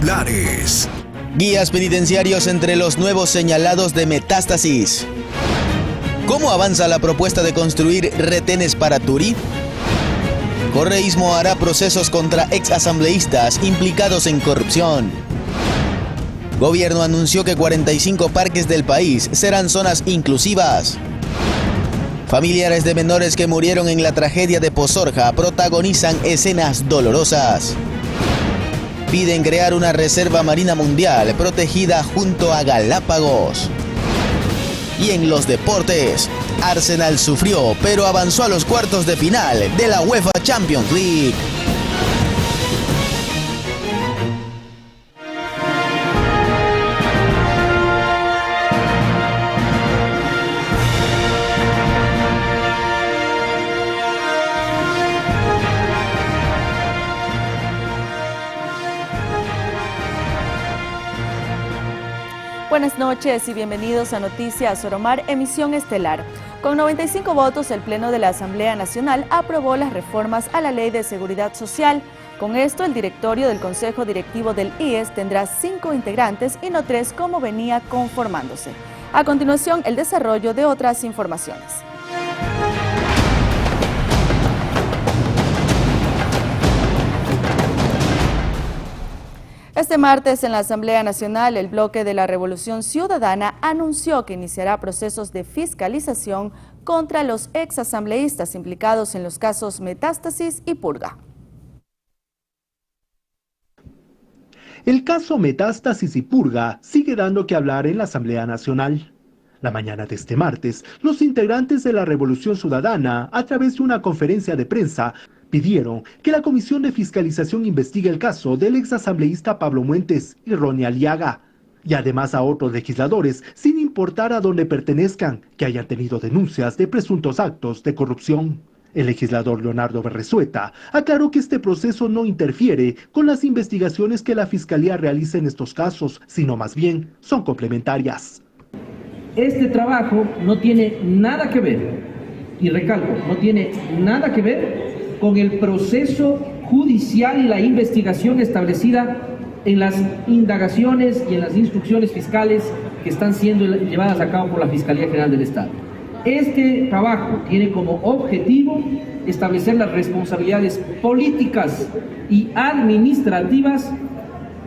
titulares. Guías penitenciarios entre los nuevos señalados de Metástasis. ¿Cómo avanza la propuesta de construir retenes para Turi? Correísmo hará procesos contra exasambleístas implicados en corrupción. Gobierno anunció que 45 parques del país serán zonas inclusivas. Familiares de menores que murieron en la tragedia de Pozorja protagonizan escenas dolorosas. Piden crear una reserva marina mundial protegida junto a Galápagos. Y en los deportes, Arsenal sufrió, pero avanzó a los cuartos de final de la UEFA Champions League. Buenas noches y bienvenidos a Noticias Soromar, emisión estelar. Con 95 votos, el Pleno de la Asamblea Nacional aprobó las reformas a la Ley de Seguridad Social. Con esto, el directorio del Consejo Directivo del IES tendrá 5 integrantes y no 3 como venía conformándose. A continuación, el desarrollo de otras informaciones. Este martes en la Asamblea Nacional, el bloque de la Revolución Ciudadana anunció que iniciará procesos de fiscalización contra los exasambleístas implicados en los casos Metástasis y Purga. El caso Metástasis y Purga sigue dando que hablar en la Asamblea Nacional. La mañana de este martes, los integrantes de la Revolución Ciudadana, a través de una conferencia de prensa, pidieron que la Comisión de Fiscalización investigue el caso del exasambleísta Pablo Muentes y Ronnie Aliaga, y además a otros legisladores, sin importar a dónde pertenezcan, que hayan tenido denuncias de presuntos actos de corrupción. El legislador Leonardo Berresueta aclaró que este proceso no interfiere con las investigaciones que la Fiscalía realiza en estos casos, sino más bien son complementarias. Este trabajo no tiene nada que ver, y recalco, no tiene nada que ver con el proceso judicial y la investigación establecida en las indagaciones y en las instrucciones fiscales que están siendo llevadas a cabo por la Fiscalía General del Estado. Este trabajo tiene como objetivo establecer las responsabilidades políticas y administrativas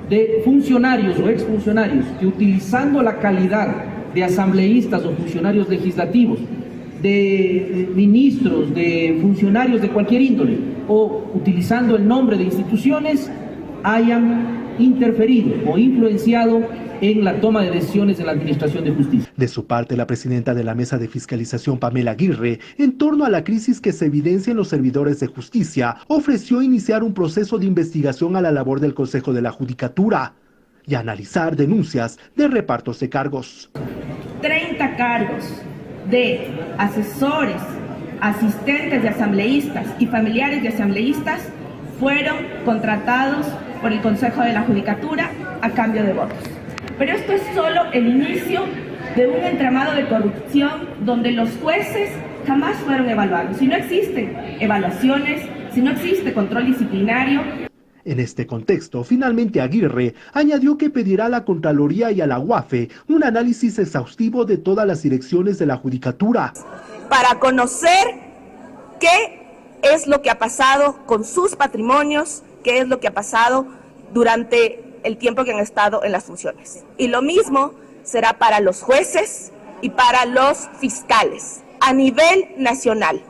de funcionarios o exfuncionarios que, utilizando la calidad de asambleístas o funcionarios legislativos, de ministros, de funcionarios de cualquier índole, o utilizando el nombre de instituciones, hayan interferido o influenciado en la toma de decisiones de la Administración de Justicia. De su parte, la presidenta de la Mesa de Fiscalización, Pamela Aguirre, en torno a la crisis que se evidencia en los servidores de justicia, ofreció iniciar un proceso de investigación a la labor del Consejo de la Judicatura y analizar denuncias de repartos de cargos. 30 cargos de asesores, asistentes de asambleístas y familiares de asambleístas fueron contratados por el Consejo de la Judicatura a cambio de votos. Pero esto es solo el inicio de un entramado de corrupción donde los jueces jamás fueron evaluados. Si no existen evaluaciones, si no existe control disciplinario. En este contexto, finalmente Aguirre añadió que pedirá a la Contraloría y a la UAFE un análisis exhaustivo de todas las direcciones de la Judicatura, para conocer qué es lo que ha pasado con sus patrimonios, qué es lo que ha pasado durante el tiempo que han estado en las funciones. Y lo mismo será para los jueces y para los fiscales a nivel nacional.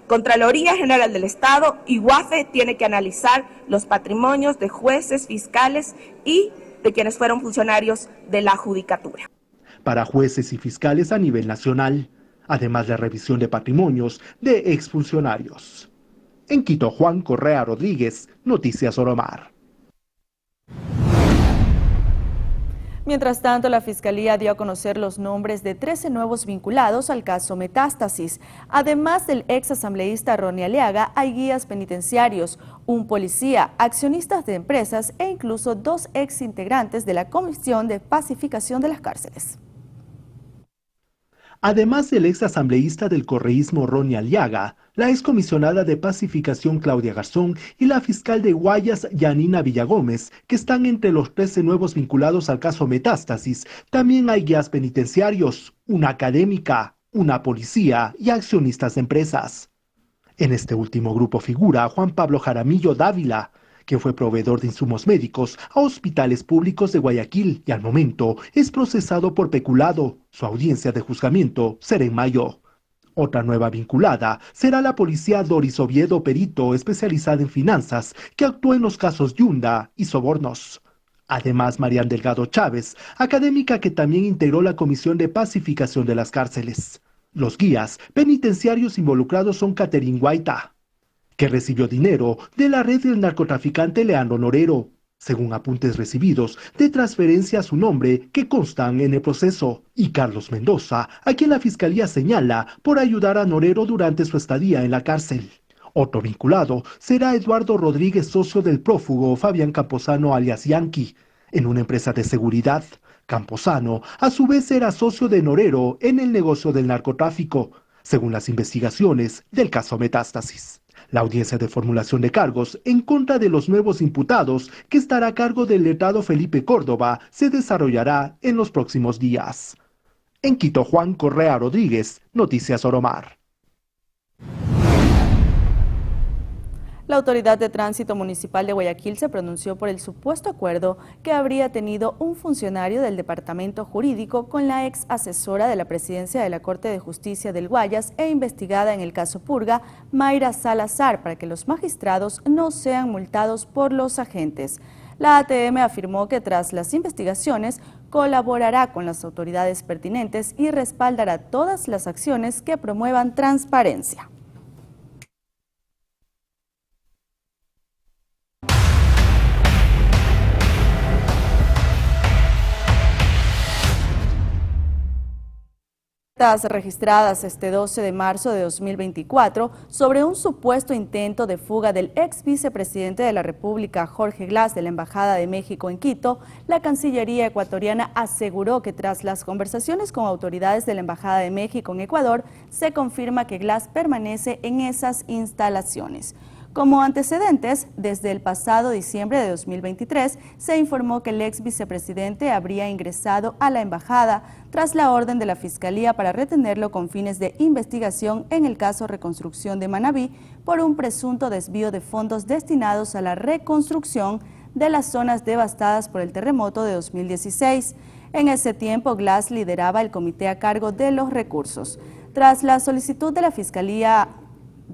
Contraloría General del Estado y UAFE tiene que analizar los patrimonios de jueces, fiscales y de quienes fueron funcionarios de la Judicatura. Para jueces y fiscales a nivel nacional, además de revisión de patrimonios de exfuncionarios. En Quito, Juan Correa Rodríguez, Noticias Soromar. Mientras tanto, la Fiscalía dio a conocer los nombres de 13 nuevos vinculados al caso Metástasis. Además del exasambleísta Ronnie Aliaga, hay guías penitenciarios, un policía, accionistas de empresas e incluso 2 exintegrantes de la Comisión de Pacificación de las Cárceles. Además del ex asambleísta del correísmo Ronnie Aliaga, la excomisionada de pacificación Claudia Garzón y la fiscal de Guayas Yanina Villagómez, que están entre los 13 nuevos vinculados al caso Metástasis, también hay guías penitenciarios, una académica, una policía y accionistas de empresas. En este último grupo figura Juan Pablo Jaramillo Dávila, que fue proveedor de insumos médicos a hospitales públicos de Guayaquil y al momento es procesado por peculado. Su audiencia de juzgamiento será en mayo. Otra nueva vinculada será la policía Doris Oviedo Perito, especializada en finanzas, que actuó en los casos Yunda y sobornos. Además, Marian Delgado Chávez, académica que también integró la Comisión de Pacificación de las Cárceles. Los guías penitenciarios involucrados son Caterín Guaita, que recibió dinero de la red del narcotraficante Leandro Norero, según apuntes recibidos de transferencia a su nombre que constan en el proceso, y Carlos Mendoza, a quien la fiscalía señala por ayudar a Norero durante su estadía en la cárcel. Otro vinculado será Eduardo Rodríguez, socio del prófugo Fabián Camposano alias Yankee, en una empresa de seguridad. Camposano, a su vez, era socio de Norero en el negocio del narcotráfico, según las investigaciones del caso Metástasis. La audiencia de formulación de cargos en contra de los nuevos imputados, que estará a cargo del letrado Felipe Córdoba, se desarrollará en los próximos días. En Quito, Juan Correa Rodríguez, Noticias Oromar. La Autoridad de Tránsito Municipal de Guayaquil se pronunció por el supuesto acuerdo que habría tenido un funcionario del Departamento Jurídico con la ex asesora de la Presidencia de la Corte de Justicia del Guayas e investigada en el caso Purga, Mayra Salazar, para que los magistrados no sean multados por los agentes. La ATM afirmó que tras las investigaciones colaborará con las autoridades pertinentes y respaldará todas las acciones que promuevan transparencia. Registradas este 12 de marzo de 2024 sobre un supuesto intento de fuga del ex vicepresidente de la República, Jorge Glass, de la Embajada de México en Quito, la Cancillería ecuatoriana aseguró que tras las conversaciones con autoridades de la Embajada de México en Ecuador, se confirma que Glass permanece en esas instalaciones. Como antecedentes, desde el pasado diciembre de 2023, se informó que el ex vicepresidente habría ingresado a la embajada tras la orden de la Fiscalía para retenerlo con fines de investigación en el caso Reconstrucción de Manabí por un presunto desvío de fondos destinados a la reconstrucción de las zonas devastadas por el terremoto de 2016. En ese tiempo, Glass lideraba el comité a cargo de los recursos. Tras la solicitud de la Fiscalía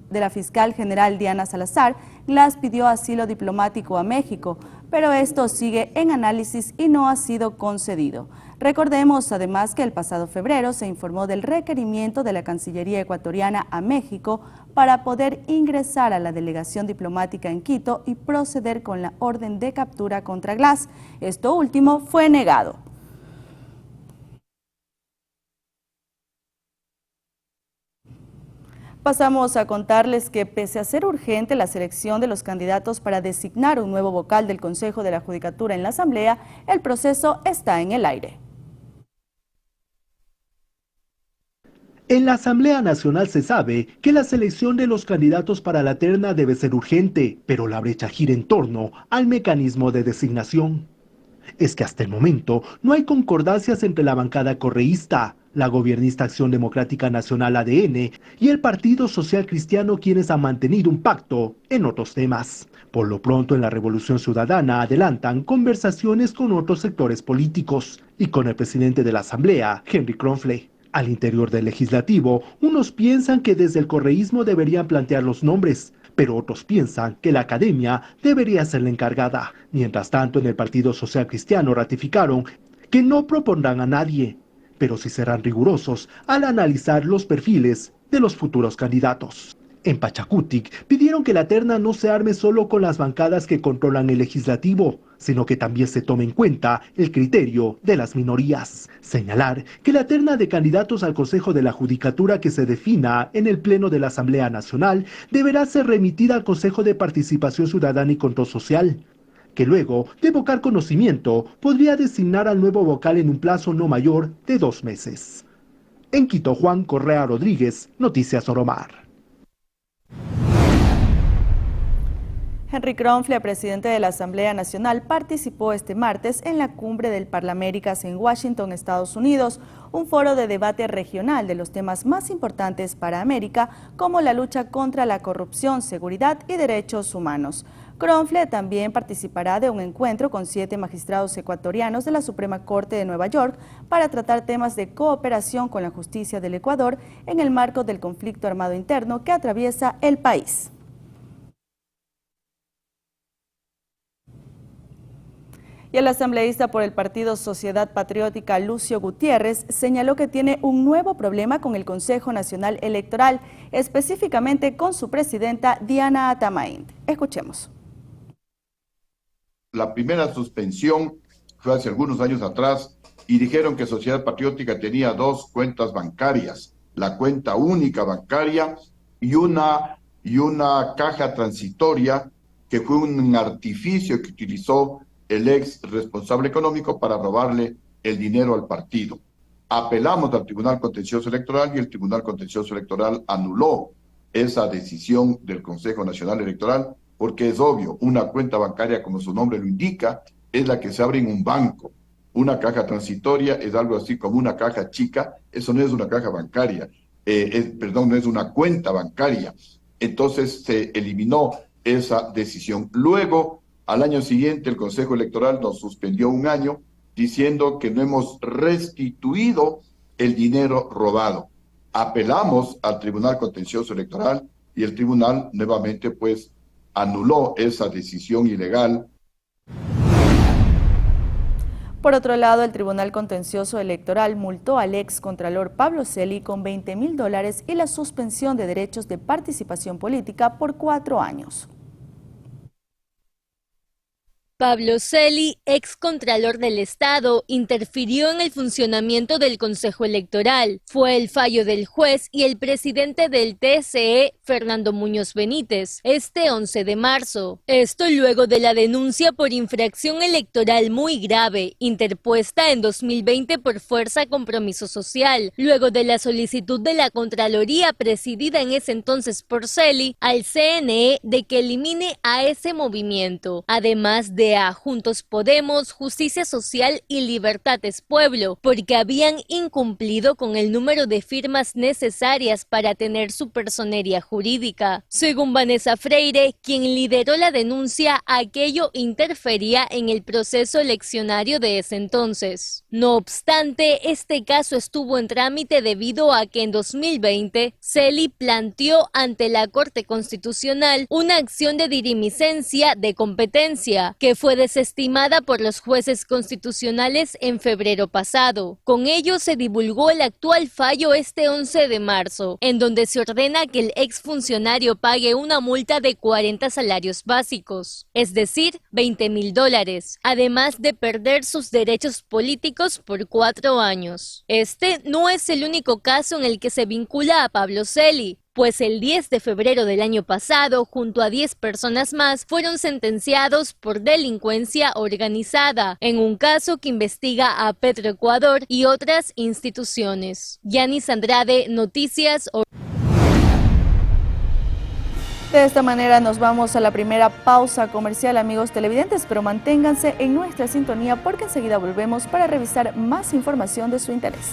de la fiscal general Diana Salazar, Glass pidió asilo diplomático a México, pero esto sigue en análisis y no ha sido concedido. Recordemos además que el pasado febrero se informó del requerimiento de la Cancillería ecuatoriana a México para poder ingresar a la delegación diplomática en Quito y proceder con la orden de captura contra Glass. Esto último fue negado. Pasamos a contarles que pese a ser urgente la selección de los candidatos para designar un nuevo vocal del Consejo de la Judicatura en la Asamblea, el proceso está en el aire. En la Asamblea Nacional se sabe que la selección de los candidatos para la terna debe ser urgente, pero la brecha gira en torno al mecanismo de designación. Es que hasta el momento no hay concordancias entre la bancada correísta, la gobiernista Acción Democrática Nacional ADN y el Partido Social Cristiano, quienes han mantenido un pacto en otros temas. Por lo pronto, en la Revolución Ciudadana adelantan conversaciones con otros sectores políticos y con el presidente de la Asamblea, Henry Kronfle. Al interior del legislativo, unos piensan que desde el correísmo deberían plantear los nombres, pero otros piensan que la academia debería ser la encargada. Mientras tanto, en el Partido Social Cristiano ratificaron que no propondrán a nadie, pero sí serán rigurosos al analizar los perfiles de los futuros candidatos. En Pachacutic pidieron que la terna no se arme solo con las bancadas que controlan el legislativo, sino que también se tome en cuenta el criterio de las minorías. Señalar que la terna de candidatos al Consejo de la Judicatura que se defina en el Pleno de la Asamblea Nacional deberá ser remitida al Consejo de Participación Ciudadana y Control Social, que luego de evocar conocimiento podría designar al nuevo vocal en un plazo no mayor de 2 meses. En Quito, Juan Correa Rodríguez, Noticias Oromar. Henry Kronfle, presidente de la Asamblea Nacional, participó este martes en la cumbre del Parlaméricas en Washington, Estados Unidos, un foro de debate regional de los temas más importantes para América, como la lucha contra la corrupción, seguridad y derechos humanos. Kronfle también participará de un encuentro con 7 magistrados ecuatorianos de la Suprema Corte de Nueva York para tratar temas de cooperación con la justicia del Ecuador en el marco del conflicto armado interno que atraviesa el país. Y el asambleísta por el partido Sociedad Patriótica, Lucio Gutiérrez, señaló que tiene un nuevo problema con el Consejo Nacional Electoral, específicamente con su presidenta Diana Atamaín. Escuchemos. La primera suspensión fue hace algunos años atrás y dijeron que Sociedad Patriótica tenía 2 cuentas bancarias, la cuenta única bancaria y una caja transitoria que fue un artificio que utilizó el ex responsable económico para robarle el dinero al partido. Apelamos al Tribunal Contencioso Electoral y el Tribunal Contencioso Electoral anuló esa decisión del Consejo Nacional Electoral porque es obvio, una cuenta bancaria, como su nombre lo indica, es la que se abre en un banco. Una caja transitoria es algo así como una caja chica, eso no es una caja bancaria, no es una cuenta bancaria. Entonces se eliminó esa decisión. Luego, al año siguiente, el Consejo Electoral nos suspendió un año diciendo que no hemos restituido el dinero robado. Apelamos al Tribunal Contencioso Electoral y el tribunal nuevamente pues anuló esa decisión ilegal. Por otro lado, el Tribunal Contencioso Electoral multó al ex contralor Pablo Celi con $20.000 y la suspensión de derechos de participación política por 4 años. Pablo Celi, ex contralor del Estado, interfirió en el funcionamiento del Consejo Electoral. Fue el fallo del juez y el presidente del TSE, Fernando Muñoz Benítez, este 11 de marzo. Esto luego de la denuncia por infracción electoral muy grave, interpuesta en 2020 por Fuerza Compromiso Social, luego de la solicitud de la Contraloría, presidida en ese entonces por Celi, al CNE de que elimine a ese movimiento, además de a Juntos Podemos, Justicia Social y Libertades Pueblo, porque habían incumplido con el número de firmas necesarias para tener su personería jurídica. Según Vanessa Freire, quien lideró la denuncia, aquello interfería en el proceso eleccionario de ese entonces. No obstante, este caso estuvo en trámite debido a que en 2020, Celi planteó ante la Corte Constitucional una acción de dirimicencia de competencia, que fue desestimada por los jueces constitucionales en febrero pasado. Con ello se divulgó el actual fallo este 11 de marzo, en donde se ordena que el exfuncionario pague una multa de 40 salarios básicos, es decir, $20.000, además de perder sus derechos políticos por 4 años. Este no es el único caso en el que se vincula a Pablo Celi, pues el 10 de febrero del año pasado, junto a 10 personas más, fueron sentenciados por delincuencia organizada, en un caso que investiga a Petroecuador y otras instituciones. Yanis Andrade, Noticias. De esta manera nos vamos a la primera pausa comercial, amigos televidentes, pero manténganse en nuestra sintonía porque enseguida volvemos para revisar más información de su interés.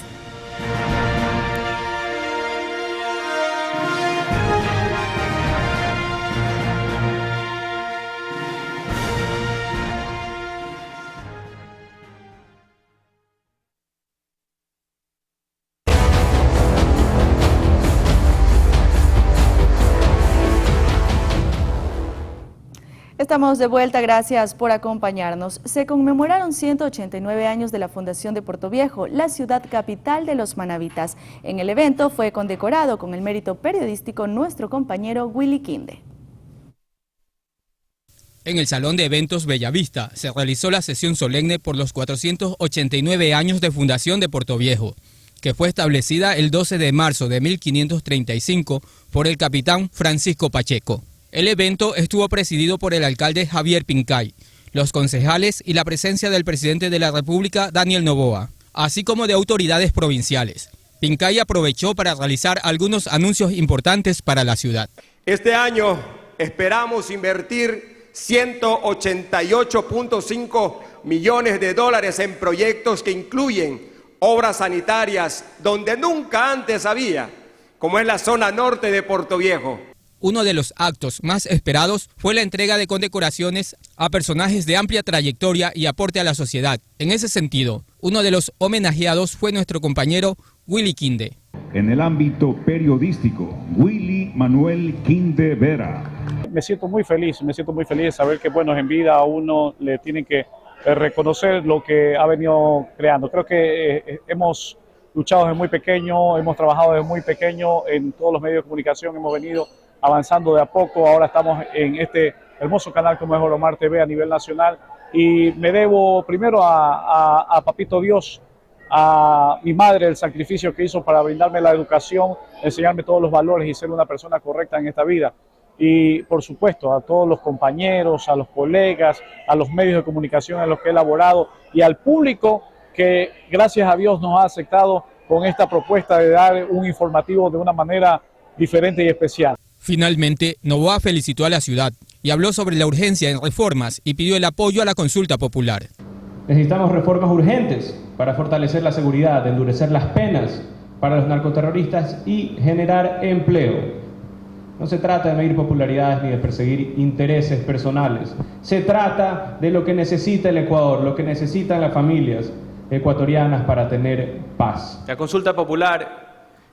Estamos de vuelta, gracias por acompañarnos. Se conmemoraron 189 años de la fundación de Portoviejo, la ciudad capital de los manavitas. En el evento fue condecorado con el mérito periodístico nuestro compañero Willy Quinde. En el Salón de Eventos Bellavista se realizó la sesión solemne por los 489 años de fundación de Portoviejo, que fue establecida el 12 de marzo de 1535 por el capitán Francisco Pacheco. El evento estuvo presidido por el alcalde Javier Pincay, los concejales y la presencia del presidente de la República, Daniel Noboa, así como de autoridades provinciales. Pincay aprovechó para realizar algunos anuncios importantes para la ciudad. Este año esperamos invertir 188.5 millones de dólares en proyectos que incluyen obras sanitarias donde nunca antes había, como es la zona norte de Portoviejo. Uno de los actos más esperados fue la entrega de condecoraciones a personajes de amplia trayectoria y aporte a la sociedad. En ese sentido, uno de los homenajeados fue nuestro compañero Willy Quinde. En el ámbito periodístico, Willy Manuel Quinde Vera. Me siento muy feliz de saber que, bueno, en vida a uno le tienen que reconocer lo que ha venido creando. Creo que hemos luchado desde muy pequeño, hemos trabajado desde muy pequeño en todos los medios de comunicación, hemos venido avanzando de a poco. Ahora estamos en este hermoso canal como es Oromar TV a nivel nacional y me debo primero a Papito Dios, a mi madre, el sacrificio que hizo para brindarme la educación, enseñarme todos los valores y ser una persona correcta en esta vida. Y por supuesto a todos los compañeros, a los colegas, a los medios de comunicación en los que he elaborado y al público que gracias a Dios nos ha aceptado con esta propuesta de dar un informativo de una manera diferente y especial. Finalmente, Noboa felicitó a la ciudad y habló sobre la urgencia en reformas y pidió el apoyo a la consulta popular. Necesitamos reformas urgentes para fortalecer la seguridad, endurecer las penas para los narcoterroristas y generar empleo. No se trata de medir popularidades ni de perseguir intereses personales. Se trata de lo que necesita el Ecuador, lo que necesitan las familias ecuatorianas para tener paz. La consulta popular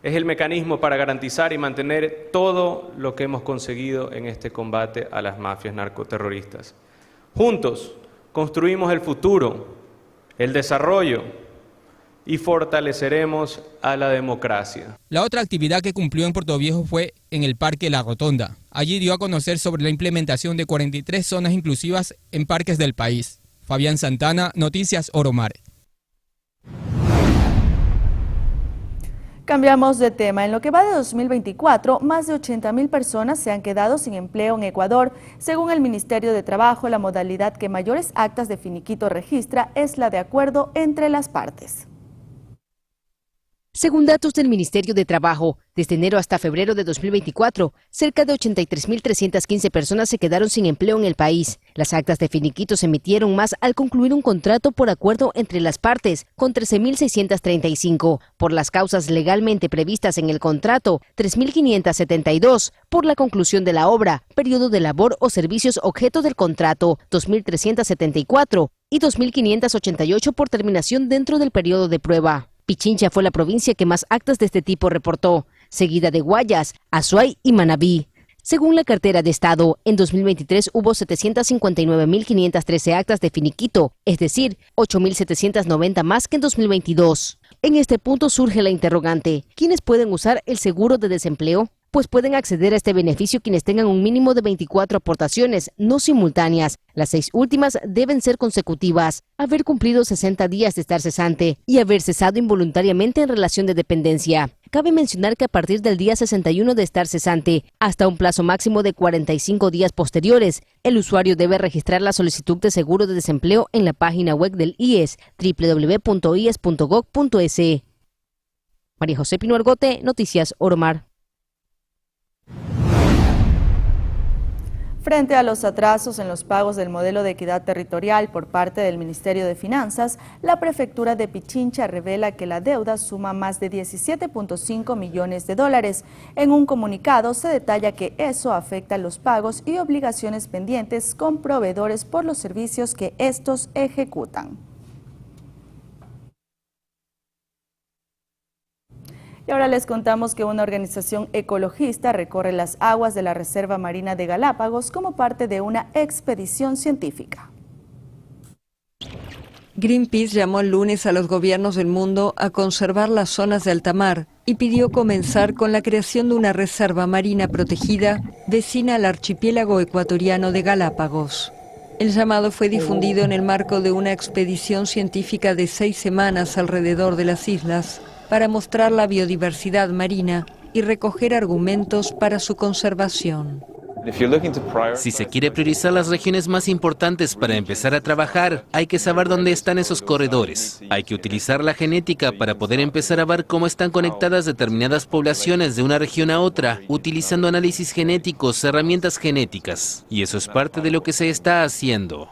es el mecanismo para garantizar y mantener todo lo que hemos conseguido en este combate a las mafias narcoterroristas. Juntos construimos el futuro, el desarrollo y fortaleceremos a la democracia. La otra actividad que cumplió en Portoviejo fue en el Parque La Rotonda. Allí dio a conocer sobre la implementación de 43 zonas inclusivas en parques del país. Fabián Santana, Noticias Oromar. Cambiamos de tema. En lo que va de 2024, más de 80.000 personas se han quedado sin empleo en Ecuador. Según el Ministerio de Trabajo, la modalidad que mayores actas de finiquito registra es la de acuerdo entre las partes. Según datos del Ministerio de Trabajo, desde enero hasta febrero de 2024, cerca de 83.315 personas se quedaron sin empleo en el país. Las actas de finiquito se emitieron más al concluir un contrato por acuerdo entre las partes, con 13.635. Por las causas legalmente previstas en el contrato, 3.572. Por la conclusión de la obra, periodo de labor o servicios objeto del contrato, 2.374. Y 2.588 por terminación dentro del periodo de prueba. Pichincha fue la provincia que más actas de este tipo reportó, seguida de Guayas, Azuay y Manabí. Según la cartera de Estado, en 2023 hubo 759.513 actas de finiquito, es decir, 8.790 más que en 2022. En este punto surge la interrogante, ¿quiénes pueden usar el seguro de desempleo? Pues pueden acceder a este beneficio quienes tengan un mínimo de 24 aportaciones, no simultáneas. Las 6 últimas deben ser consecutivas, haber cumplido 60 días de estar cesante y haber cesado involuntariamente en relación de dependencia. Cabe mencionar que a partir del día 61 de estar cesante, hasta un plazo máximo de 45 días posteriores, el usuario debe registrar la solicitud de seguro de desempleo en la página web del IES, www.ies.gov.es. María José Pino Argote, Noticias Oromar. Frente a los atrasos en los pagos del modelo de equidad territorial por parte del Ministerio de Finanzas, la Prefectura de Pichincha revela que la deuda suma más de 17.5 millones de dólares. En un comunicado se detalla que eso afecta los pagos y obligaciones pendientes con proveedores por los servicios que estos ejecutan. Y ahora les contamos que una organización ecologista recorre las aguas de la Reserva Marina de Galápagos como parte de una expedición científica. Greenpeace llamó el lunes a los gobiernos del mundo a conservar las zonas de alta mar y pidió comenzar con la creación de una reserva marina protegida vecina al archipiélago ecuatoriano de Galápagos. El llamado fue difundido en el marco de una expedición científica de 6 semanas alrededor de las islas, para mostrar la biodiversidad marina y recoger argumentos para su conservación. Si se quiere priorizar las regiones más importantes para empezar a trabajar, hay que saber dónde están esos corredores. Hay que utilizar la genética para poder empezar a ver cómo están conectadas determinadas poblaciones de una región a otra, utilizando análisis genéticos, herramientas genéticas. Y eso es parte de lo que se está haciendo.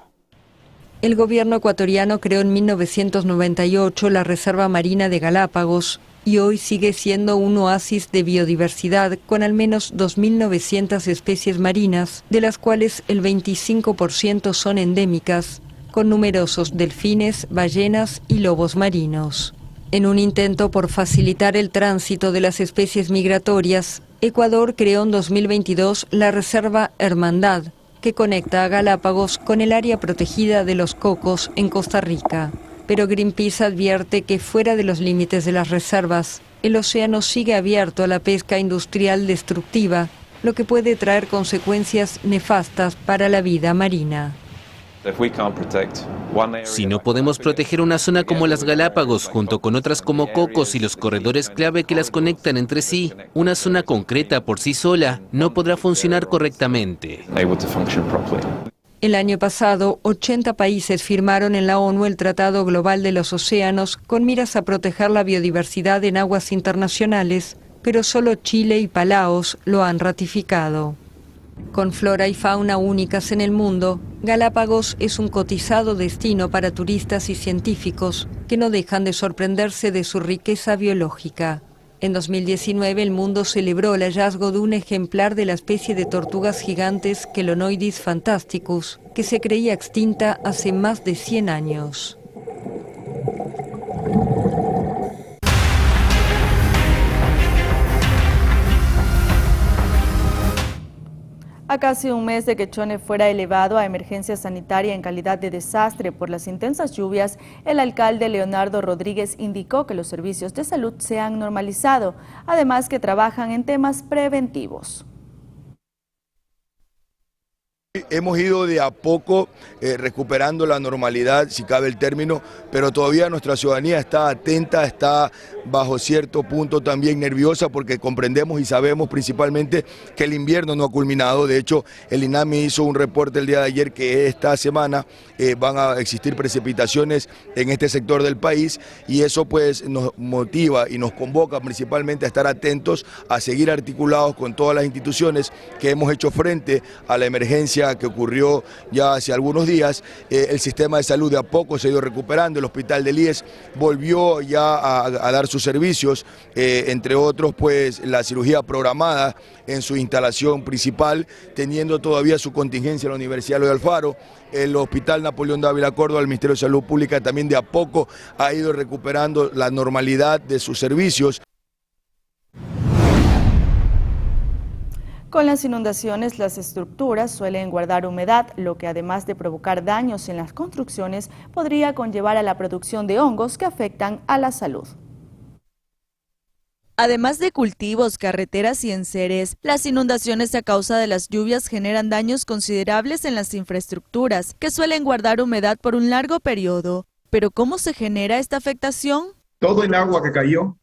El gobierno ecuatoriano creó en 1998 la Reserva Marina de Galápagos y hoy sigue siendo un oasis de biodiversidad con al menos 2.900 especies marinas, de las cuales el 25% son endémicas, con numerosos delfines, ballenas y lobos marinos. En un intento por facilitar el tránsito de las especies migratorias, Ecuador creó en 2022 la Reserva Hermandad, que conecta a Galápagos con el área protegida de los Cocos en Costa Rica. Pero Greenpeace advierte que fuera de los límites de las reservas, el océano sigue abierto a la pesca industrial destructiva, lo que puede traer consecuencias nefastas para la vida marina. Si no podemos proteger una zona como las Galápagos, junto con otras como Cocos y los corredores clave que las conectan entre sí, una zona concreta por sí sola no podrá funcionar correctamente. El año pasado, 80 países firmaron en la ONU el Tratado Global de los Océanos con miras a proteger la biodiversidad en aguas internacionales, pero solo Chile y Palaos lo han ratificado. Con flora y fauna únicas en el mundo, Galápagos es un cotizado destino para turistas y científicos que no dejan de sorprenderse de su riqueza biológica. En 2019 el mundo celebró el hallazgo de un ejemplar de la especie de tortugas gigantes Chelonoidis fantasticus, que se creía extinta hace más de 100 años. A casi un mes de que Chone fuera elevado a emergencia sanitaria en calidad de desastre por las intensas lluvias, el alcalde Leonardo Rodríguez indicó que los servicios de salud se han normalizado, además que trabajan en temas preventivos. Hemos ido de a poco recuperando la normalidad, si cabe el término, pero todavía nuestra ciudadanía está atenta, está bajo cierto punto también nerviosa porque comprendemos y sabemos principalmente que el invierno no ha culminado. De hecho, el INAMI hizo un reporte el día de ayer que esta semana van a existir precipitaciones en este sector del país y eso pues nos motiva y nos convoca principalmente a estar atentos, a seguir articulados con todas las instituciones que hemos hecho frente a la emergencia que ocurrió ya hace algunos días. El sistema de salud de a poco se ha ido recuperando, el hospital del IES volvió ya a dar sus servicios, entre otros pues la cirugía programada en su instalación principal, teniendo todavía su contingencia en la Universidad Eloy Alfaro. El Hospital Napoleón Dávila Córdoba, el Ministerio de Salud Pública también de a poco ha ido recuperando la normalidad de sus servicios. Con las inundaciones, las estructuras suelen guardar humedad, lo que además de provocar daños en las construcciones, podría conllevar a la producción de hongos que afectan a la salud. Además de cultivos, carreteras y enseres, las inundaciones a causa de las lluvias generan daños considerables en las infraestructuras, que suelen guardar humedad por un largo periodo. ¿Pero cómo se genera esta afectación? Todo el agua que cayó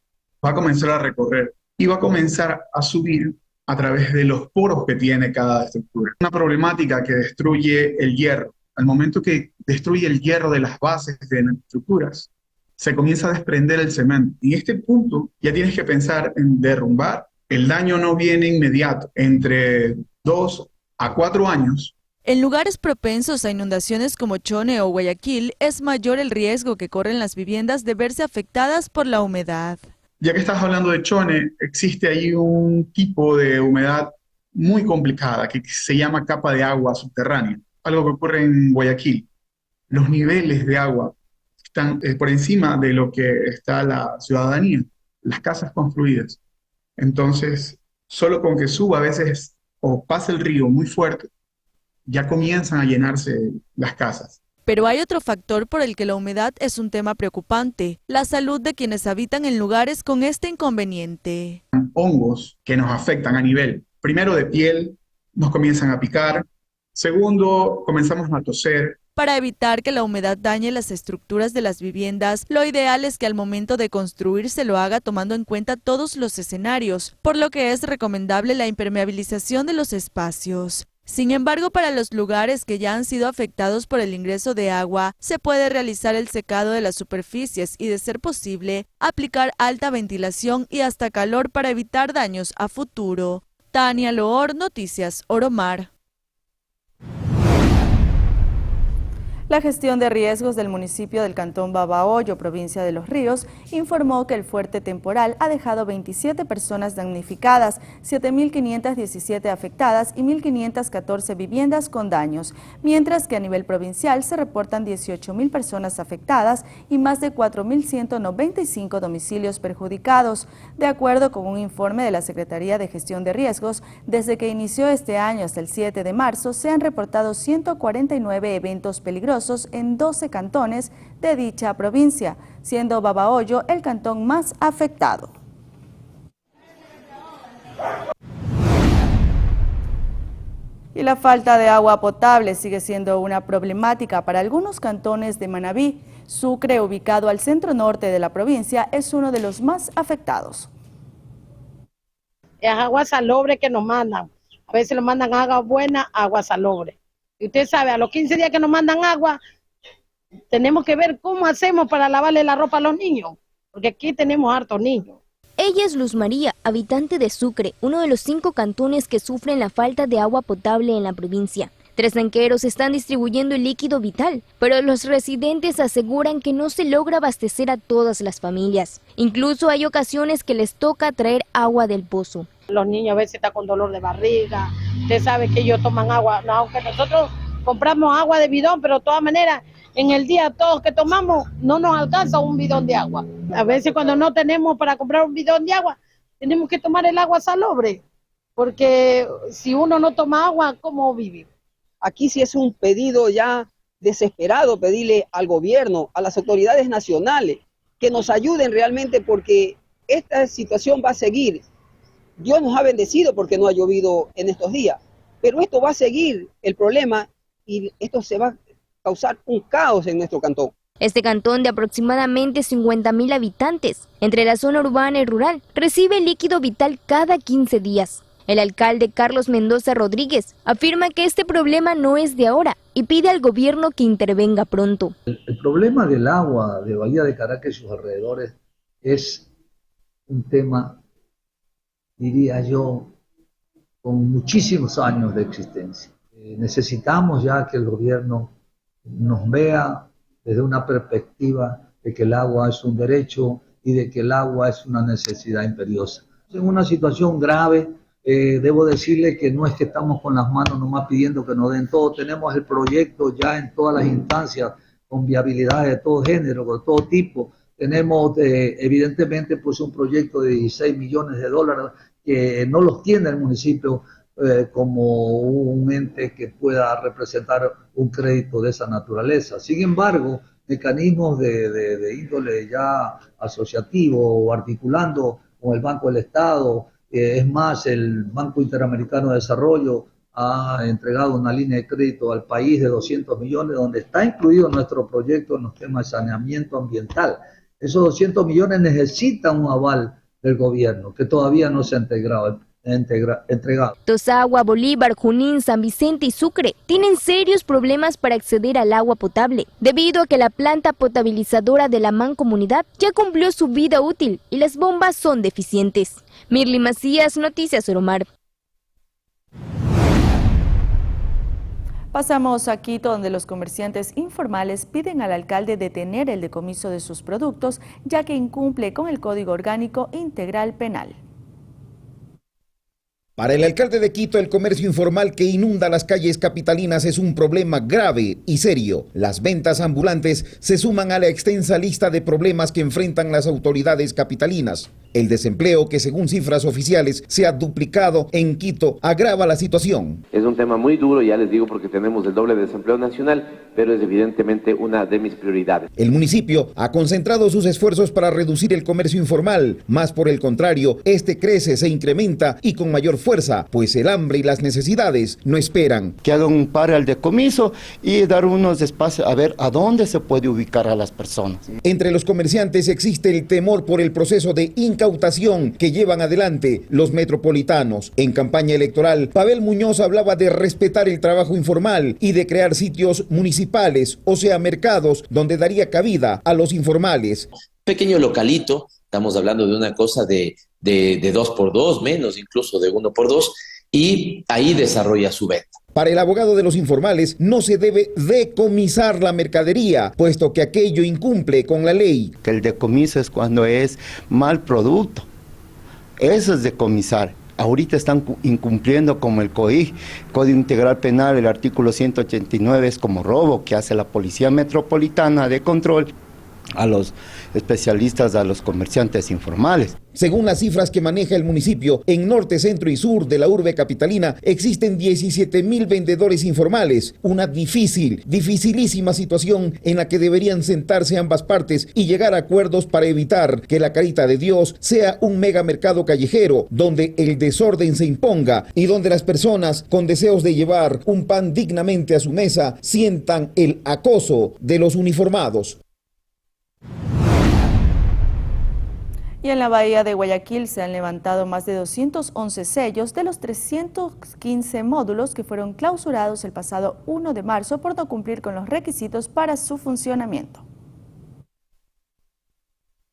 va a comenzar a recorrer y va a comenzar a subir a través de los poros que tiene cada estructura. Una problemática que destruye el hierro. Al momento que destruye el hierro de las bases de las estructuras, se comienza a desprender el cemento. En este punto ya tienes que pensar en derrumbar. El daño no viene inmediato, entre 2 a 4 años. En lugares propensos a inundaciones como Chone o Guayaquil, es mayor el riesgo que corren las viviendas de verse afectadas por la humedad. Ya que estás hablando de Chone, existe ahí un tipo de humedad muy complicada que se llama capa de agua subterránea, algo que ocurre en Guayaquil. Los niveles de agua están por encima de lo que está la ciudadanía, las casas construidas. Entonces, solo con que suba a veces o pase el río muy fuerte, ya comienzan a llenarse las casas. Pero hay otro factor por el que la humedad es un tema preocupante, la salud de quienes habitan en lugares con este inconveniente. Hongos que nos afectan a nivel, primero de piel, nos comienzan a picar, segundo, comenzamos a toser, Para evitar que la humedad dañe las estructuras de las viviendas, lo ideal es que al momento de construir se lo haga tomando en cuenta todos los escenarios, por lo que es recomendable la impermeabilización de los espacios. Sin embargo, para los lugares que ya han sido afectados por el ingreso de agua, se puede realizar el secado de las superficies y, de ser posible, aplicar alta ventilación y hasta calor para evitar daños a futuro. Tania Loor, Noticias Oromar. La gestión de riesgos del municipio del Cantón Babahoyo, provincia de Los Ríos, informó que el fuerte temporal ha dejado 27 personas damnificadas, 7.517 afectadas y 1.514 viviendas con daños, mientras que a nivel provincial se reportan 18.000 personas afectadas y más de 4.195 domicilios perjudicados. De acuerdo con un informe de la Secretaría de Gestión de Riesgos, desde que inició este año hasta el 7 de marzo se han reportado 149 eventos peligrosos en 12 cantones de dicha provincia, siendo Babahoyo el cantón más afectado. Y la falta de agua potable sigue siendo una problemática para algunos cantones de Manabí. Sucre, ubicado al centro norte de la provincia, es uno de los más afectados. Es agua salobre que nos mandan. A veces nos mandan agua buena, agua salobre. Y usted sabe, a los 15 días que nos mandan agua, tenemos que ver cómo hacemos para lavarle la ropa a los niños, porque aquí tenemos hartos niños. Ella es Luz María, habitante de Sucre, uno de los 5 cantones que sufren la falta de agua potable en la provincia. 3 tanqueros están distribuyendo el líquido vital, pero los residentes aseguran que no se logra abastecer a todas las familias. Incluso hay ocasiones que les toca traer agua del pozo. Los niños a veces están con dolor de barriga, usted sabe que ellos toman agua, no, aunque nosotros compramos agua de bidón, pero de todas maneras, en el día todos que tomamos no nos alcanza un bidón de agua. A veces cuando no tenemos para comprar un bidón de agua, tenemos que tomar el agua salobre, porque si uno no toma agua, ¿cómo vivir? Aquí sí es un pedido ya desesperado, pedirle al gobierno, a las autoridades nacionales, que nos ayuden realmente porque esta situación va a seguir. Dios nos ha bendecido porque no ha llovido en estos días, pero esto va a seguir el problema y esto se va a causar un caos en nuestro cantón. Este cantón de aproximadamente 50.000 habitantes, entre la zona urbana y rural, recibe líquido vital cada 15 días. El alcalde Carlos Mendoza Rodríguez afirma que este problema no es de ahora y pide al gobierno que intervenga pronto. El problema del agua de Bahía de Caracas y sus alrededores es un tema, diría yo, con muchísimos años de existencia. Necesitamos ya que el gobierno nos vea desde una perspectiva de que el agua es un derecho y de que el agua es una necesidad imperiosa. En una situación grave, debo decirle que no es que estamos con las manos nomás pidiendo que nos den todo, tenemos el proyecto ya en todas las instancias, con viabilidad de todo género, de todo tipo. Tenemos evidentemente pues un proyecto de 16 millones de dólares que no los tiene el municipio como un ente que pueda representar un crédito de esa naturaleza. Sin embargo, mecanismos de índole ya asociativo o articulando con el Banco del Estado, es más, el Banco Interamericano de Desarrollo ha entregado una línea de crédito al país de 200 millones, donde está incluido nuestro proyecto en los temas de saneamiento ambiental. Esos 200 millones necesitan un aval del gobierno, que todavía no se ha entregado. Tosagua, Bolívar, Junín, San Vicente y Sucre tienen serios problemas para acceder al agua potable, debido a que la planta potabilizadora de la mancomunidad ya cumplió su vida útil y las bombas son deficientes. Mirly Macías, Noticias Oromar. Pasamos a Quito, donde los comerciantes informales piden al alcalde detener el decomiso de sus productos, ya que incumple con el Código Orgánico Integral Penal. Para el alcalde de Quito, el comercio informal que inunda las calles capitalinas es un problema grave y serio. Las ventas ambulantes se suman a la extensa lista de problemas que enfrentan las autoridades capitalinas. El desempleo, que según cifras oficiales se ha duplicado en Quito, agrava la situación. Es un tema muy duro, ya les digo, porque tenemos el doble desempleo nacional, pero es evidentemente una de mis prioridades. El municipio ha concentrado sus esfuerzos para reducir el comercio informal, más por el contrario, este crece, se incrementa y con mayor fuerza, pues el hambre y las necesidades no esperan. Que hagan un pare al decomiso y dar unos espacios a ver a dónde se puede ubicar a las personas. Entre los comerciantes existe el temor por el proceso de incautación que llevan adelante los metropolitanos. En campaña electoral, Pavel Muñoz hablaba de respetar el trabajo informal y de crear sitios municipales, o sea, mercados, donde daría cabida a los informales. Pequeño localito, estamos hablando de una cosa de 2x2, menos incluso de 1x2, y ahí desarrolla su venta. Para el abogado de los informales, no se debe decomisar la mercadería, puesto que aquello incumple con la ley. Que el decomiso es cuando es mal producto. Eso es decomisar. Ahorita están incumpliendo como el COIG, Código Integral Penal, el artículo 189 es como robo que hace la Policía Metropolitana de Control a los especialistas, a los comerciantes informales. Según las cifras que maneja el municipio, en norte, centro y sur de la urbe capitalina existen 17,000 vendedores informales. Una dificilísima situación en la que deberían sentarse ambas partes y llegar a acuerdos para evitar que la Carita de Dios sea un megamercado callejero donde el desorden se imponga y donde las personas con deseos de llevar un pan dignamente a su mesa sientan el acoso de los uniformados. Y en la bahía de Guayaquil se han levantado más de 211 sellos de los 315 módulos que fueron clausurados el pasado 1 de marzo por no cumplir con los requisitos para su funcionamiento.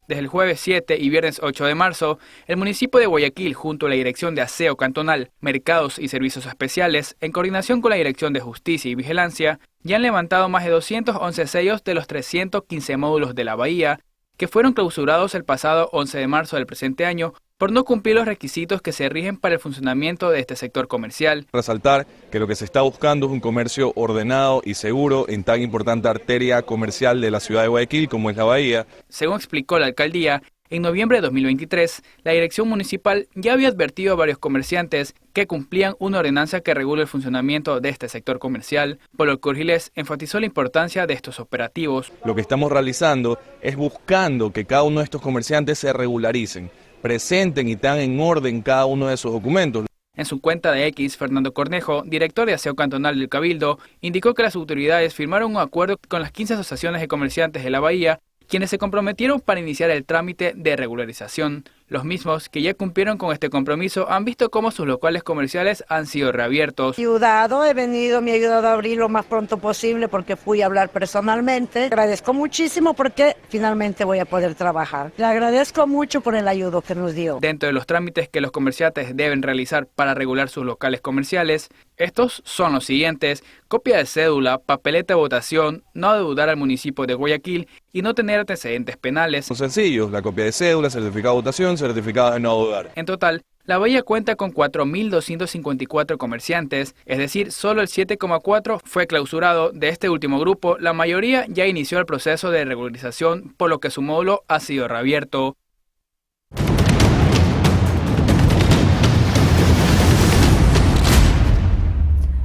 Desde el jueves 7 y viernes 8 de marzo, el municipio de Guayaquil, junto a la Dirección de Aseo Cantonal, Mercados y Servicios Especiales, en coordinación con la Dirección de Justicia y Vigilancia, ya han levantado más de 211 sellos de los 315 módulos de la bahía, que fueron clausurados el pasado 11 de marzo del presente año por no cumplir los requisitos que se rigen para el funcionamiento de este sector comercial. Resaltar que lo que se está buscando es un comercio ordenado y seguro en tan importante arteria comercial de la ciudad de Guayaquil como es la bahía. Según explicó la alcaldía, en noviembre de 2023, la dirección municipal ya había advertido a varios comerciantes que cumplían una ordenanza que regula el funcionamiento de este sector comercial, por lo que Urgiles enfatizó la importancia de estos operativos. Lo que estamos realizando es buscando que cada uno de estos comerciantes se regularicen, presenten y tengan en orden cada uno de esos documentos. En su cuenta de X, Fernando Cornejo, director de Aseo Cantonal del Cabildo, indicó que las autoridades firmaron un acuerdo con las 15 asociaciones de comerciantes de la bahía, quienes se comprometieron para iniciar el trámite de regularización. Los mismos que ya cumplieron con este compromiso han visto cómo sus locales comerciales han sido reabiertos. Me ha ayudado a abrir lo más pronto posible porque fui a hablar personalmente. Agradezco muchísimo porque finalmente voy a poder trabajar. Le agradezco mucho por el ayudo que nos dio. Dentro de los trámites que los comerciantes deben realizar para regular sus locales comerciales, estos son los siguientes: copia de cédula, papeleta de votación, no adeudar al municipio de Guayaquil y no tener antecedentes penales. Son sencillos: la copia de cédula, certificado de votación, certificado de no adeudar. En total, la bahía cuenta con 4.254 comerciantes, es decir, solo el 7,4 fue clausurado. De este último grupo, la mayoría ya inició el proceso de regularización, por lo que su módulo ha sido reabierto.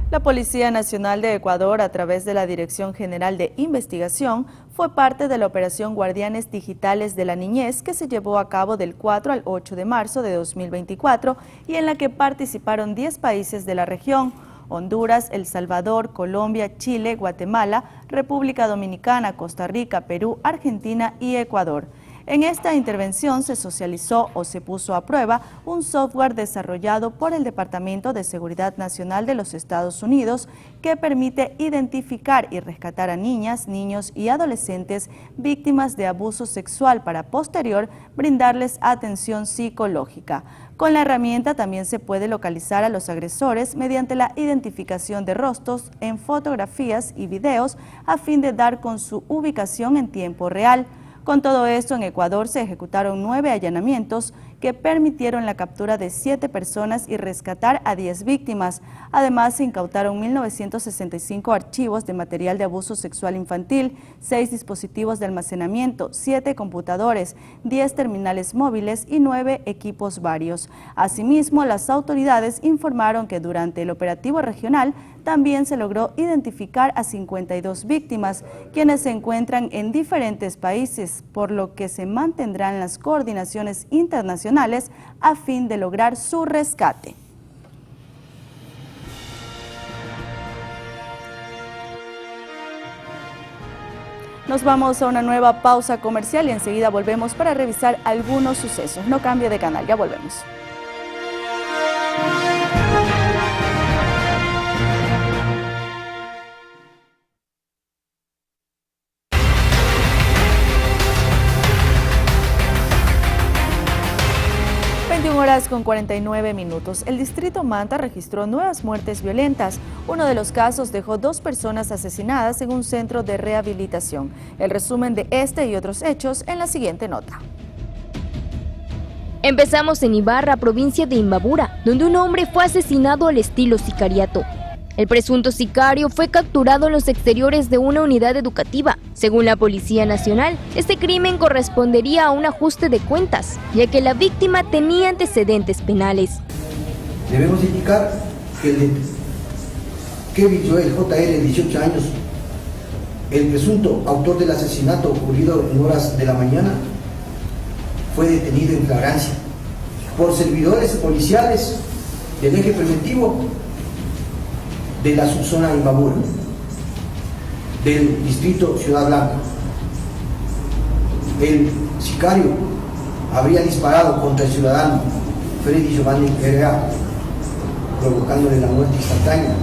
La Policía Nacional de Ecuador, a través de la Dirección General de Investigación, fue parte de la operación Guardianes Digitales de la Niñez que se llevó a cabo del 4 al 8 de marzo de 2024 y en la que participaron 10 países de la región: Honduras, El Salvador, Colombia, Chile, Guatemala, República Dominicana, Costa Rica, Perú, Argentina y Ecuador. En esta intervención se socializó o se puso a prueba un software desarrollado por el Departamento de Seguridad Nacional de los Estados Unidos que permite identificar y rescatar a niñas, niños y adolescentes víctimas de abuso sexual para posterior brindarles atención psicológica. Con la herramienta también se puede localizar a los agresores mediante la identificación de rostros en fotografías y videos a fin de dar con su ubicación en tiempo real. Con todo esto, en Ecuador se ejecutaron 9 allanamientos que permitieron la captura de 7 personas y rescatar a 10 víctimas. Además, se incautaron 1.965 archivos de material de abuso sexual infantil, 6 dispositivos de almacenamiento, 7 computadores, 10 terminales móviles y 9 equipos varios. Asimismo, las autoridades informaron que durante el operativo regional también se logró identificar a 52 víctimas, quienes se encuentran en diferentes países, por lo que se mantendrán las coordinaciones internacionales a fin de lograr su rescate. Nos vamos a una nueva pausa comercial y enseguida volvemos para revisar algunos sucesos. No cambie de canal, ya volvemos. Horas con 49 minutos. El distrito Manta registró nuevas muertes violentas. Uno de los casos dejó 2 personas asesinadas en un centro de rehabilitación. El resumen de este y otros hechos en la siguiente nota. Empezamos en Ibarra, provincia de Imbabura, donde un hombre fue asesinado al estilo sicariato. El presunto sicario fue capturado en los exteriores de una unidad educativa. Según la Policía Nacional, este crimen correspondería a un ajuste de cuentas, ya que la víctima tenía antecedentes penales. Debemos indicar que el de Kevin Joel JR, de 18 años, el presunto autor del asesinato ocurrido en horas de la mañana, fue detenido en flagrancia por servidores policiales del eje preventivo de la subzona de Imbabura, del distrito Ciudad Blanca. El sicario habría disparado contra el ciudadano Freddy Giovanni R.A., provocándole la muerte instantánea.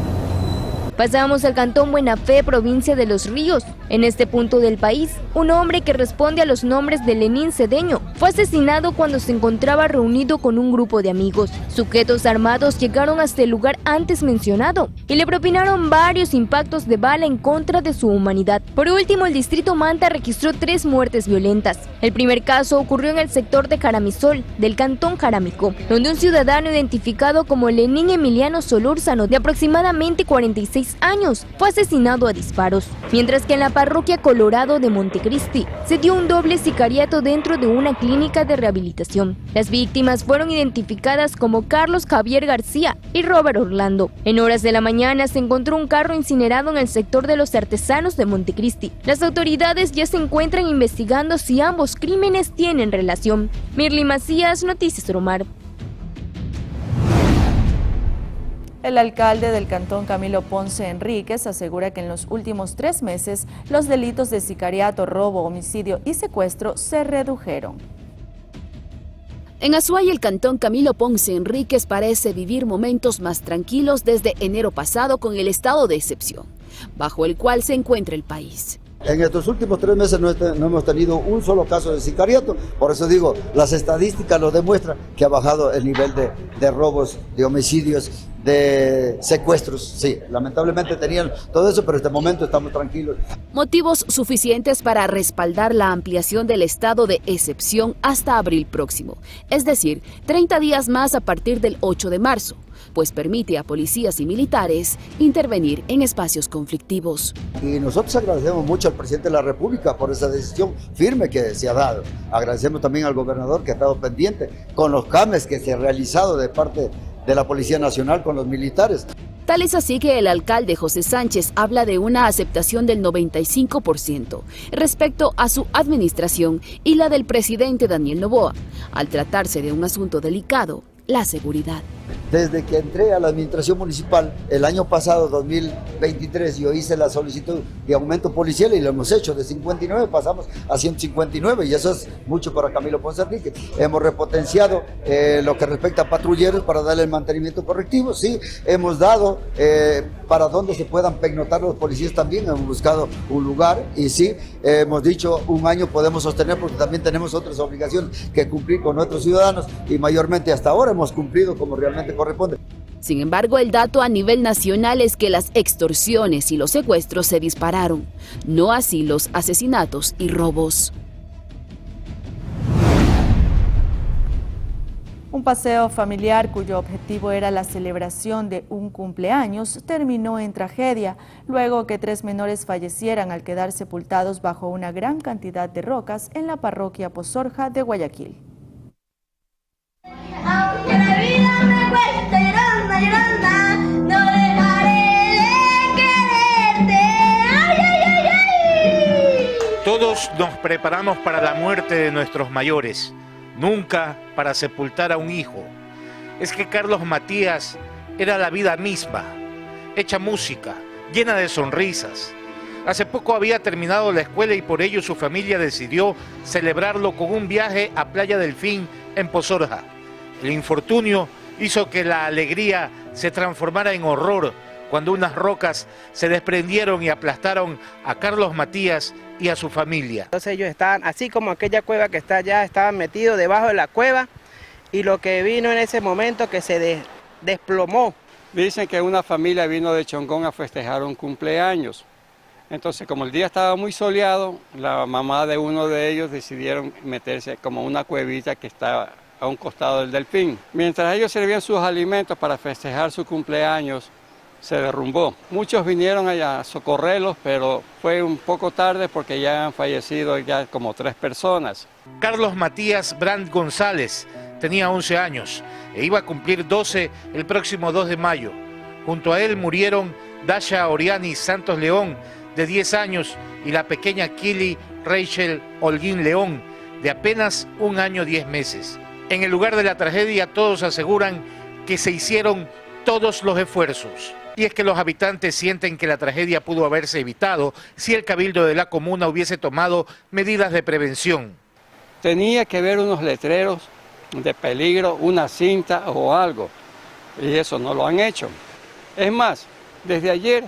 Pasamos al cantón Buena Fe, provincia de Los Ríos. En este punto del país, un hombre que responde a los nombres de Lenín Cedeño fue asesinado cuando se encontraba reunido con un grupo de amigos. Sujetos armados llegaron hasta el lugar antes mencionado y le propinaron varios impactos de bala en contra de su humanidad. Por último, el distrito Manta registró 3 muertes violentas. El primer caso ocurrió en el sector de Jaramisol, del cantón Jaramico, donde un ciudadano identificado como Lenín Emiliano Solórzano, de aproximadamente 46 años, fue asesinado a disparos, mientras que en la parroquia Colorado de Montecristi se dio un doble sicariato dentro de una clínica de rehabilitación. Las víctimas fueron identificadas como Carlos Javier García y Robert Orlando. En horas de la mañana se encontró un carro incinerado en el sector de los Artesanos de Montecristi. Las autoridades ya se encuentran investigando si ambos crímenes tienen relación. Mirly Macías, Noticias Soromar. El alcalde del cantón, Camilo Ponce Enríquez, asegura que en los últimos 3 meses los delitos de sicariato, robo, homicidio y secuestro se redujeron. En Azuay, el cantón Camilo Ponce Enríquez parece vivir momentos más tranquilos desde enero pasado con el estado de excepción, bajo el cual se encuentra el país. En estos últimos 3 meses no hemos tenido un solo caso de sicariato, por eso digo, las estadísticas lo demuestran que ha bajado el nivel de robos, de homicidios, de secuestros. Sí, lamentablemente tenían todo eso, pero en este momento estamos tranquilos. Motivos suficientes para respaldar la ampliación del estado de excepción hasta abril próximo, es decir, 30 días más a partir del 8 de marzo. Pues permite a policías y militares intervenir en espacios conflictivos. Y nosotros agradecemos mucho al presidente de la República por esa decisión firme que se ha dado. Agradecemos también al gobernador que ha estado pendiente con los cambios que se han realizado de parte de la Policía Nacional con los militares. Tal es así que el alcalde José Sánchez habla de una aceptación del 95% respecto a su administración y la del presidente Daniel Noboa, al tratarse de un asunto delicado, la seguridad. Desde que entré a la administración municipal el año pasado, 2023, yo hice la solicitud de aumento policial y lo hemos hecho. De 59 pasamos a 159 y eso es mucho para Camilo Ponce Enríquez. Hemos repotenciado lo que respecta a patrulleros para darle el mantenimiento correctivo. Sí, hemos dado para donde se puedan pernoctar los policías también. Hemos buscado un lugar y sí, hemos dicho 1 año podemos sostener porque también tenemos otras obligaciones que cumplir con nuestros ciudadanos y mayormente hasta ahora hemos cumplido como realmente corresponde. Sin embargo, el dato a nivel nacional es que las extorsiones y los secuestros se dispararon, no así los asesinatos y robos. Un paseo familiar cuyo objetivo era la celebración de un cumpleaños terminó en tragedia, luego que 3 menores fallecieran al quedar sepultados bajo una gran cantidad de rocas en la parroquia Pozorja de Guayaquil. Aunque la vida me cueste llorando, llorando, no dejaré de quererte. ¡Ay, ay, ay, ay! Todos nos preparamos para la muerte de nuestros mayores, nunca para sepultar a un hijo. Es que Carlos Matías era la vida misma, hecha música, llena de sonrisas. Hace poco había terminado la escuela y por ello su familia decidió celebrarlo con un viaje a Playa Delfín en Pozorja. El infortunio hizo que la alegría se transformara en horror cuando unas rocas se desprendieron y aplastaron a Carlos Matías y a su familia. Entonces ellos estaban, así como aquella cueva que está allá, estaban metidos debajo de la cueva y lo que vino en ese momento que se desplomó. Dicen que una familia vino de Chongón a festejar un cumpleaños. Entonces, como el día estaba muy soleado, la mamá de uno de ellos decidieron meterse como una cuevita que está a un costado del Delfín. Mientras ellos servían sus alimentos para festejar su cumpleaños, se derrumbó. Muchos vinieron allá a socorrerlos, pero fue un poco tarde porque ya han fallecido ya como 3 personas. Carlos Matías Brand González tenía 11 años e iba a cumplir 12 el próximo 2 de mayo. Junto a él murieron Dasha Oriani Santos León, de 10 años, y la pequeña Kili Rachel Holguín León, de apenas 1 año 10 meses. En el lugar de la tragedia todos aseguran que se hicieron todos los esfuerzos. Y es que los habitantes sienten que la tragedia pudo haberse evitado si el cabildo de la comuna hubiese tomado medidas de prevención. Tenía que haber unos letreros de peligro, una cinta o algo, y eso no lo han hecho. Es más, desde ayer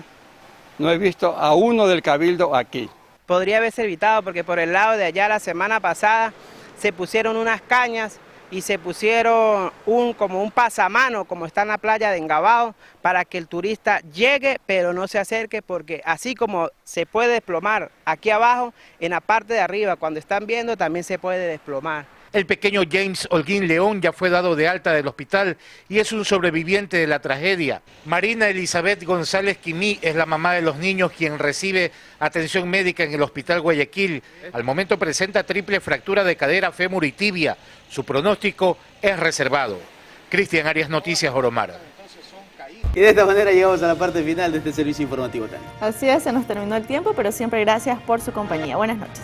no he visto a uno del cabildo aquí. Podría haberse evitado porque por el lado de allá la semana pasada se pusieron unas cañas y se pusieron como un pasamano, como está en la playa de Engabao, para que el turista llegue pero no se acerque, porque así como se puede desplomar aquí abajo, en la parte de arriba, cuando están viendo, también se puede desplomar. El pequeño James Holguín León ya fue dado de alta del hospital y es un sobreviviente de la tragedia. Marina Elizabeth González Quimí es la mamá de los niños quien recibe atención médica en el Hospital Guayaquil. Al momento presenta triple fractura de cadera, fémur y tibia. Su pronóstico es reservado. Cristian Arias, Noticias Oromar. Y de esta manera llegamos a la parte final de este servicio informativo. Así es, se nos terminó el tiempo, pero siempre gracias por su compañía. Buenas noches.